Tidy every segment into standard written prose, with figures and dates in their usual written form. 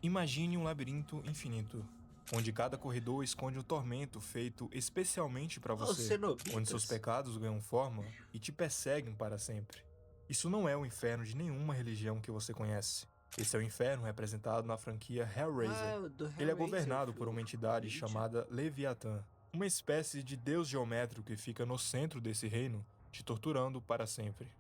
Imagine um labirinto infinito, onde cada corredor esconde um tormento feito especialmente para Os você, onde seus cenobitas? pecados ganham forma e te perseguem para sempre. Isso não é o inferno de nenhuma religião que você conhece. Esse é o inferno representado na franquia Ah, Hellraiser. o do Ele é Hellraiser, governado por uma o entidade Legion. chamada Leviatã, uma espécie de deus geométrico que fica no centro desse reino, te torturando para sempre.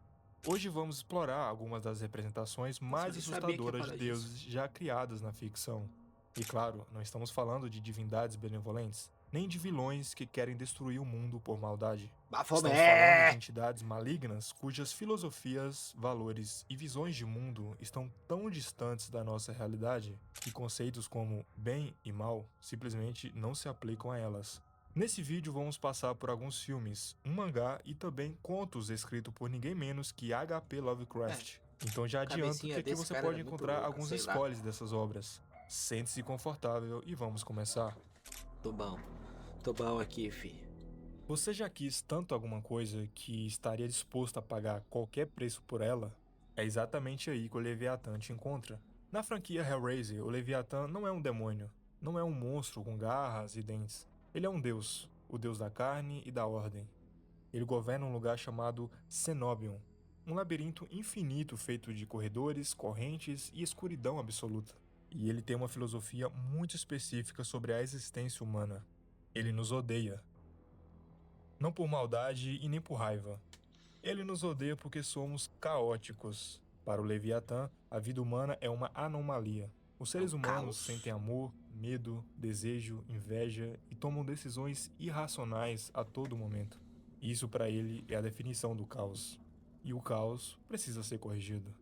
Hoje vamos explorar algumas das representações Nossa, eu mais nem sabia que ia assustadoras de falar disso. deuses já criadas na ficção. E claro, não estamos falando de divindades benevolentes, nem de vilões que querem destruir o mundo por maldade. Estamos falando de Bafomé! entidades malignas cujas filosofias, valores e visões de mundo estão tão distantes da nossa realidade que conceitos como bem e mal simplesmente não se aplicam a elas. Nesse vídeo vamos passar por alguns filmes, um mangá e também contos escritos por ninguém menos que H.P. É, Lovecraft. Então já a adianto que cabecinha aqui desse você cara era pode muito encontrar louca, alguns sei lá. spoilers dessas obras. Sente-se confortável e vamos começar. Tô bom. Tô bom aqui, fi. Você já quis tanto alguma coisa que estaria disposto a pagar qualquer preço por ela? É exatamente aí que o Leviatã te encontra. Na franquia Hellraiser, o Leviatã não é um demônio, não é um monstro com garras e dentes. Ele é um deus, o deus da carne e da ordem. Ele governa um lugar chamado Cenobium, um labirinto infinito feito de corredores, correntes e escuridão absoluta. E ele tem uma filosofia muito específica sobre a existência humana. Ele nos odeia, não por maldade e nem por raiva. Ele nos odeia porque somos caóticos. Para o Leviatã, a vida humana é uma anomalia. Os É um seres humanos sentem caos. amor, medo, desejo, inveja e tomam decisões irracionais a todo momento. Isso para ele é a definição do caos. E o caos precisa ser corrigido.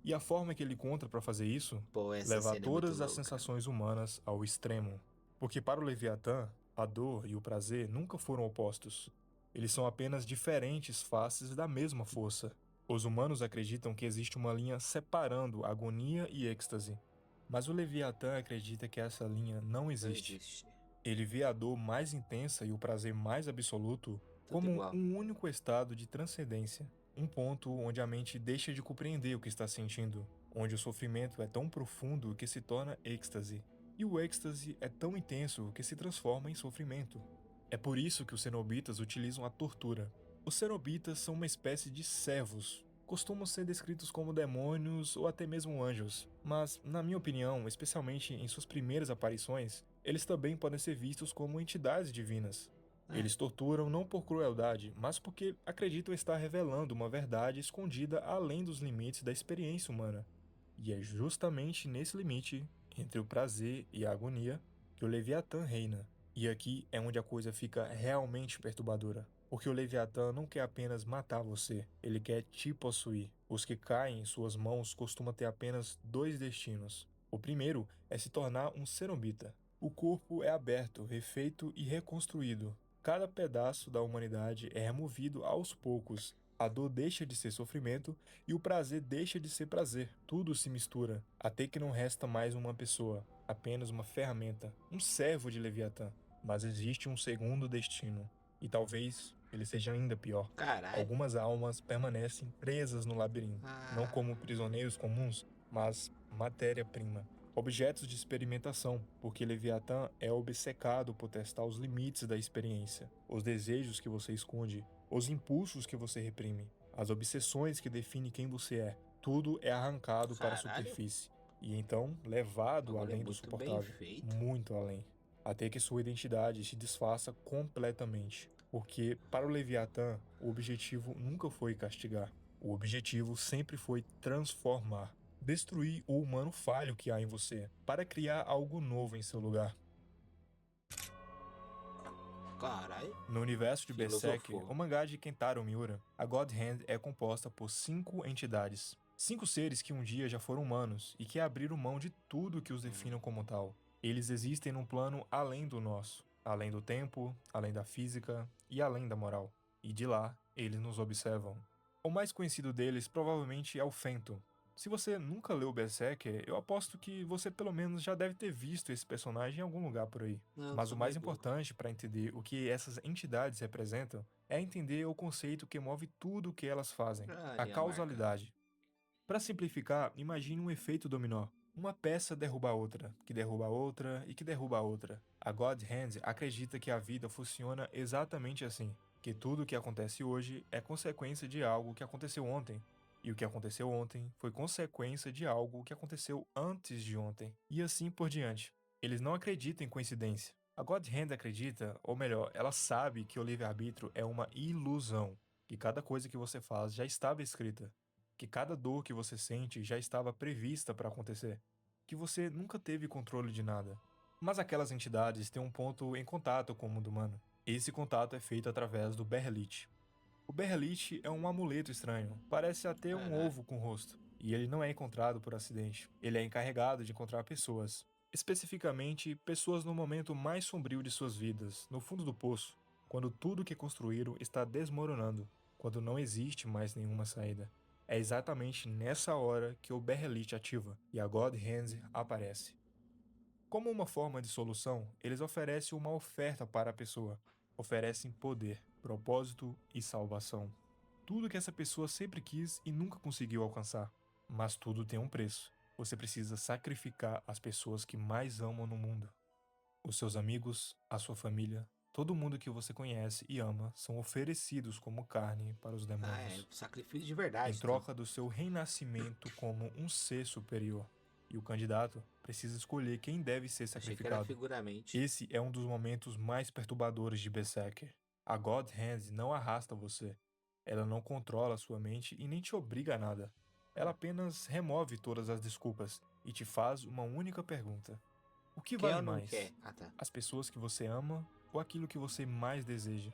E a forma que ele encontra para fazer isso? Pô, essa Levar cena é muito todas as louca. sensações humanas ao extremo. Porque para o Leviatã, a dor e o prazer nunca foram opostos. Eles são apenas diferentes faces da mesma força. Os humanos acreditam que existe uma linha separando agonia e êxtase. Mas o Leviatã acredita que essa linha não Não existe. existe. Ele vê a dor mais intensa e o prazer mais absoluto Tudo como igual. um único estado de transcendência, um ponto onde a mente deixa de compreender o que está sentindo, onde o sofrimento é tão profundo que se torna êxtase, e o êxtase é tão intenso que se transforma em sofrimento. É por isso que os cenobitas utilizam a tortura. Os cenobitas são uma espécie de servos. Costumam ser descritos como demônios ou até mesmo anjos, mas, na minha opinião, especialmente em suas primeiras aparições, eles também podem ser vistos como entidades divinas. É, Eles torturam não por crueldade, mas porque acreditam estar revelando uma verdade escondida além dos limites da experiência humana. E é justamente nesse limite, entre o prazer e a agonia, que o Leviatã reina. E aqui é onde a coisa fica realmente perturbadora. Porque o Leviatã não quer apenas matar você, ele quer te possuir. Os que caem em suas mãos costumam ter apenas dois destinos. O primeiro é se tornar um cenobita. O corpo é aberto, refeito e reconstruído. Cada pedaço da humanidade é removido aos poucos. A dor deixa de ser sofrimento e o prazer deixa de ser prazer. Tudo se mistura, até que não resta mais uma pessoa, apenas uma ferramenta, um servo de Leviatã. Mas existe um segundo destino, e talvez ele seja ainda pior. caralho. Algumas almas permanecem presas no labirinto, não como Ah, prisioneiros comuns, mas matéria-prima. Objetos de experimentação, porque Leviatã é obcecado por testar os limites da experiência, os desejos que você esconde, os impulsos que você reprime, as obsessões que definem quem você é. Tudo é arrancado para a caralho. superfície e então O levado bagulho é além do muito bem suportável, feito. muito além, até que sua identidade se desfaça completamente. Porque para o Leviatã, o objetivo nunca foi castigar. O objetivo sempre foi transformar, destruir o humano falho que há em você, para criar algo novo em seu lugar. Caralho. No universo de Berserk, Filosofou. o mangá de Kentaro Miura, a God Hand é composta por 5 entidades. 5 seres que um dia já foram humanos e que abriram mão de tudo que os Hum. definam como tal. Eles existem num plano além do nosso, além do tempo, além da física e além da moral. E de lá, eles nos observam. O mais conhecido deles provavelmente é o Fento. Se você nunca leu Berserk, eu aposto que você pelo menos já deve ter visto esse personagem em algum lugar por aí. Não, Mas o sou mais meio burro. importante para entender o que essas entidades representam é entender o conceito que move tudo o que elas fazem, a Ali a marca. causalidade. Para simplificar, imagine um efeito dominó. Uma peça derruba a outra, que derruba a outra e que derruba a outra. A God Hand acredita que a vida funciona exatamente assim, que tudo o que acontece hoje é consequência de algo que aconteceu ontem, e o que aconteceu ontem foi consequência de algo que aconteceu antes de ontem, e assim por diante. Eles não acreditam em coincidência. A God Hand acredita, ou melhor, ela sabe que o livre-arbítrio é uma ilusão, que cada coisa que você faz já estava escrita, que cada dor que você sente já estava prevista para acontecer, que você nunca teve controle de nada. Mas aquelas entidades têm um ponto em contato com o mundo humano. Esse contato é feito através do Berrelit. O Berrelit é um amuleto estranho, parece até um Caralho. ovo com rosto, e ele não é encontrado por acidente. Ele é encarregado de encontrar pessoas, especificamente pessoas no momento mais sombrio de suas vidas, no fundo do poço, quando tudo que construíram está desmoronando, quando não existe mais nenhuma saída. É exatamente nessa hora que o Berrelit ativa e a God Hand aparece. Como uma forma de solução, eles oferecem uma oferta para a pessoa. Oferecem poder, propósito e salvação. Tudo que essa pessoa sempre quis e nunca conseguiu alcançar. Mas tudo tem um preço. Você precisa sacrificar as pessoas que mais amam no mundo. Os seus amigos, a sua família, todo mundo que você conhece e ama são oferecidos como carne para os Ah, é demônios, sacrifício de em verdade, então. troca do seu renascimento como um ser superior. E o candidato precisa escolher quem deve ser Achei que era sacrificado. figuramente. Esse é um dos momentos mais perturbadores de Berserker. A God Hand não arrasta você. Ela não controla sua mente e nem te obriga a nada. Ela apenas remove todas as desculpas e te faz uma única pergunta: o que Quer vale ou não quer? mais? Ah, tá. As pessoas que você ama ou aquilo que você mais deseja?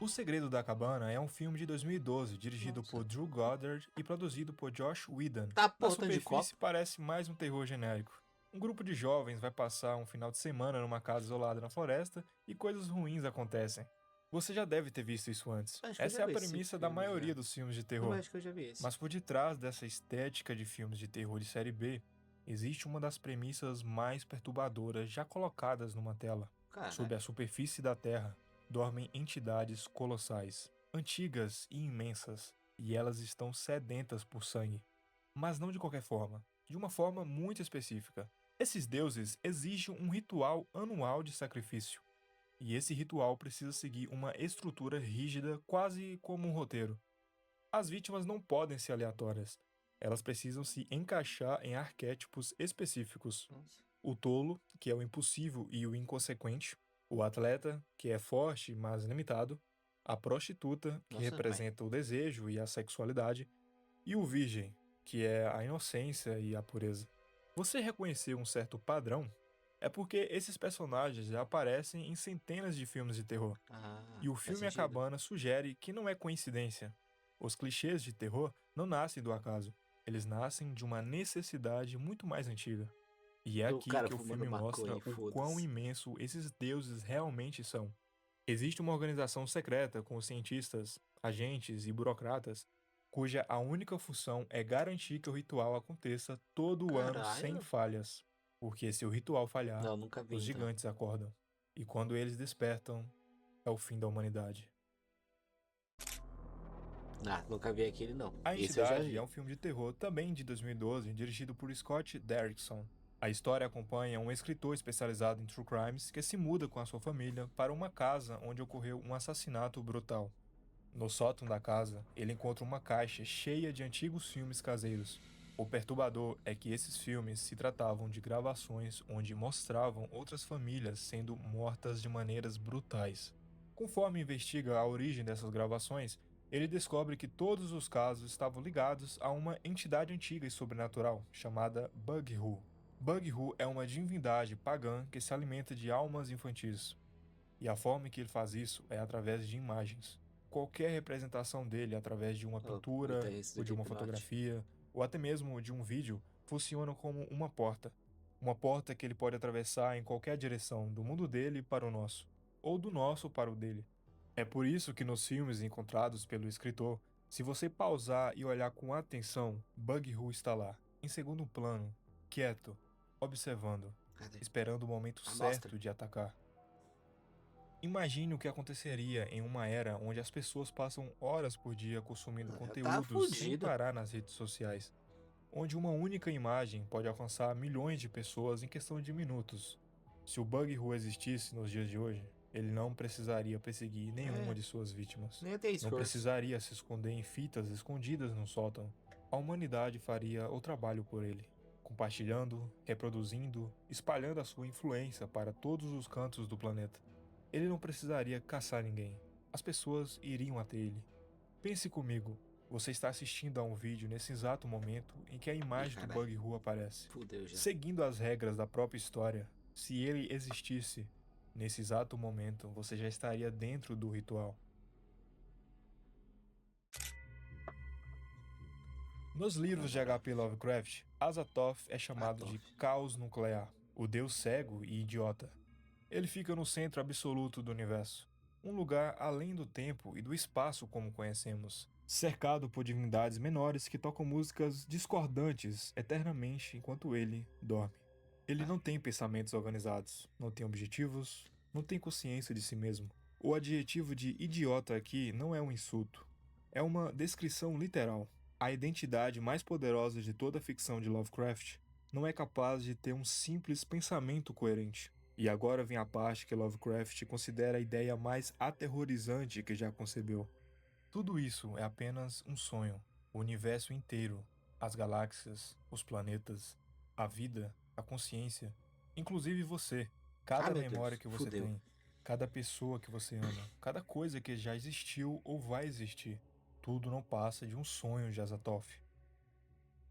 O Segredo da Cabana é um filme de 2012 dirigido Nossa. por Drew Goddard e produzido por Josh Whedon. Tá, Na porra, tanto de superfície copo. parece mais um terror genérico. Um grupo de jovens vai passar um final de semana numa casa isolada na floresta e coisas ruins acontecem. Você já deve ter visto isso antes. Acho que eu já Essa é a vi esse premissa da filme maioria já. dos filmes de Não, terror. mas acho que eu já vi esse. Mas por detrás dessa estética de filmes de terror de série B, existe uma das premissas mais perturbadoras já colocadas numa tela. Sob Caralho. a superfície da Terra dormem entidades colossais, antigas e imensas, e elas estão sedentas por sangue. Mas não de qualquer forma, de uma forma muito específica. Esses deuses exigem um ritual anual de sacrifício, e esse ritual precisa seguir uma estrutura rígida, quase como um roteiro. As vítimas não podem ser aleatórias. Elas precisam se encaixar em arquétipos específicos. Nossa. O tolo, que é o impossível e o inconsequente. O atleta, que é forte, mas limitado. A prostituta, que Nossa, pai. representa o desejo e a sexualidade. E o virgem, que é a inocência e a pureza. Você reconheceu um certo padrão? É porque esses personagens já aparecem em centenas de filmes de terror. Ah, E o faz filme A sentido. Cabana sugere que não é coincidência. Os clichês de terror não nascem do acaso, eles nascem de uma necessidade muito mais antiga. E é Do aqui cara que o fumando filme maconha mostra e o quão foda-se. imenso esses deuses realmente são. Existe uma organização secreta com cientistas, agentes e burocratas, cuja a única função é garantir que o ritual aconteça todo o ano sem Caralho. falhas. Porque se o ritual falhar, Não, nunca vi os então. gigantes acordam. E quando eles despertam, é o fim da humanidade. Ah, nunca vi aquele não. A Esse eu já Entidade é vi. um filme de terror também de 2012, dirigido por Scott Derrickson. A história acompanha um escritor especializado em true crimes que se muda com a sua família para uma casa onde ocorreu um assassinato brutal. No sótão da casa, ele encontra uma caixa cheia de antigos filmes caseiros. O perturbador é que esses filmes se tratavam de gravações onde mostravam outras famílias sendo mortas de maneiras brutais. Conforme investiga a origem dessas gravações, ele descobre que todos os casos estavam ligados a uma entidade antiga e sobrenatural chamada Bughu. Bughu é uma divindade pagã que se alimenta de almas infantis. E a forma em que ele faz isso é através de imagens. Qualquer representação dele através de uma O pintura, guitarrista ou do de uma Slipknot. fotografia, ou até mesmo de um vídeo, funciona como uma porta. Uma porta que ele pode atravessar em qualquer direção, do mundo dele para o nosso, ou do nosso para o dele. É por isso que nos filmes encontrados pelo escritor, se você pausar e olhar com atenção, Bughu está lá, em segundo plano, quieto, observando, Cadê? esperando o momento Amostra. certo de atacar. Imagine o que aconteceria em uma era onde as pessoas passam horas por dia consumindo Eu tava conteúdos sem fudido. parar nas redes sociais, onde uma única imagem pode alcançar milhões de pessoas em questão de minutos. Se o Bug Who existisse nos dias de hoje, ele não precisaria perseguir nenhuma É, de suas vítimas. nem ia ter Não esforço. precisaria se esconder em fitas escondidas no sótão. A humanidade faria o trabalho por ele, compartilhando, reproduzindo, espalhando a sua influência para todos os cantos do planeta. Ele não precisaria caçar ninguém. As pessoas iriam até ele. Pense comigo, você está assistindo a um vídeo nesse exato momento em que a Ih, imagem do caralho. Bug Who aparece. Fudeu já. Seguindo as regras da própria história, se ele existisse, nesse exato momento você já estaria dentro do ritual. Nos livros de H.P. Lovecraft, Azathoth é chamado de Azathoth. Caos Nuclear, o deus cego e idiota. Ele fica no centro absoluto do universo, um lugar além do tempo e do espaço como conhecemos, cercado por divindades menores que tocam músicas discordantes eternamente enquanto ele dorme. Ele não tem pensamentos organizados, não tem objetivos, não tem consciência de si mesmo. O adjetivo de idiota aqui não é um insulto, é uma descrição literal. A identidade mais poderosa de toda a ficção de Lovecraft não é capaz de ter um simples pensamento coerente. E agora vem a parte que Lovecraft considera a ideia mais aterrorizante que já concebeu. Tudo isso é apenas um sonho. O universo inteiro, as galáxias, os planetas, a vida, a consciência, inclusive você, Ah, cada meu memória Deus. que você Fudeu. tem, cada pessoa que você ama, cada coisa que já existiu ou vai existir, tudo não passa de um sonho de Azathoth.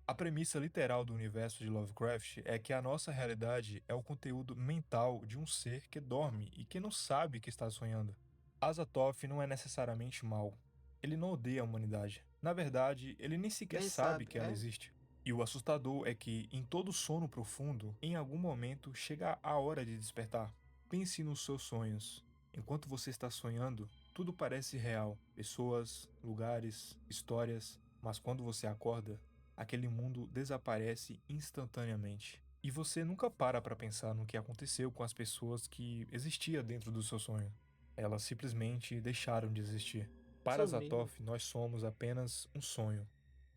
A premissa literal do universo de Lovecraft é que a nossa realidade é o conteúdo mental de um ser que dorme e que não sabe que está sonhando. Azathoth não é necessariamente mau. Ele não odeia a humanidade. Na verdade, ele nem sequer Nem sabe sabe, que ela é? existe. E o assustador é que, em todo sono profundo, em algum momento chega a hora de despertar. Pense nos seus sonhos. Enquanto você está sonhando, tudo parece real: pessoas, lugares, histórias. Mas quando você acorda, aquele mundo desaparece instantaneamente. E você nunca para pensar no que aconteceu com as pessoas que existiam dentro do seu sonho. Elas simplesmente deixaram de existir. Para Sumiu. Zatoff, nós somos apenas um sonho.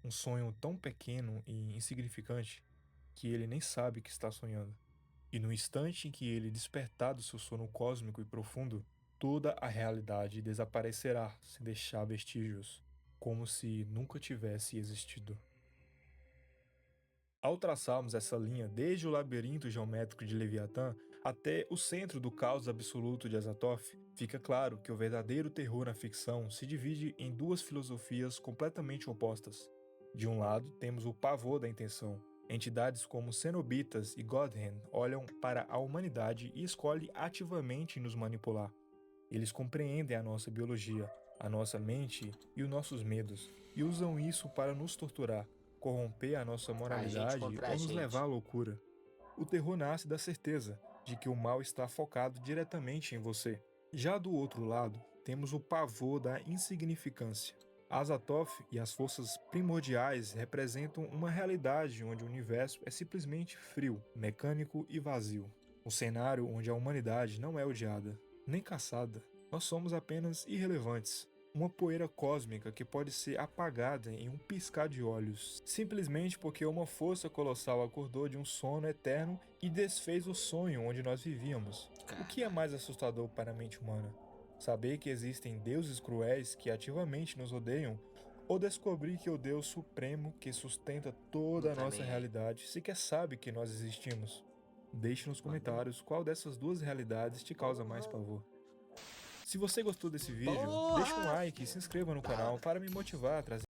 Um sonho tão pequeno e insignificante que ele nem sabe que está sonhando. E no instante em que ele despertar do seu sono cósmico e profundo, toda a realidade desaparecerá sem deixar vestígios, como se nunca tivesse existido. Ao traçarmos essa linha desde o labirinto geométrico de Leviatã até o centro do caos absoluto de Azathoth, fica claro que o verdadeiro terror na ficção se divide em duas filosofias completamente opostas. De um lado, temos o pavor da intenção. Entidades como Cenobitas e Godhead olham para a humanidade e escolhem ativamente nos manipular. Eles compreendem a nossa biologia, a nossa mente e os nossos medos, e usam isso para nos torturar, corromper a nossa A gente moralidade contra a ou nos levar gente. à loucura. O terror nasce da certeza de que o mal está focado diretamente em você. Já do outro lado, temos o pavor da insignificância. Azathoth e as forças primordiais representam uma realidade onde o universo é simplesmente frio, mecânico e vazio. Um cenário onde a humanidade não é odiada, nem caçada. Nós somos apenas irrelevantes. Uma poeira cósmica que pode ser apagada em um piscar de olhos, simplesmente porque uma força colossal acordou de um sono eterno e desfez o sonho onde nós vivíamos. O que é Caralho. mais assustador para a mente humana? Saber que existem deuses cruéis que ativamente nos odeiam, ou descobrir que o Deus Supremo que sustenta toda Não a tá nossa nem aí. realidade sequer sabe que nós existimos? Deixe nos Mano. comentários qual dessas duas realidades te causa mais Porra. pavor. Se você gostou desse vídeo, deixe um Porra. like e se inscreva no Da canal hora. para me motivar a trazer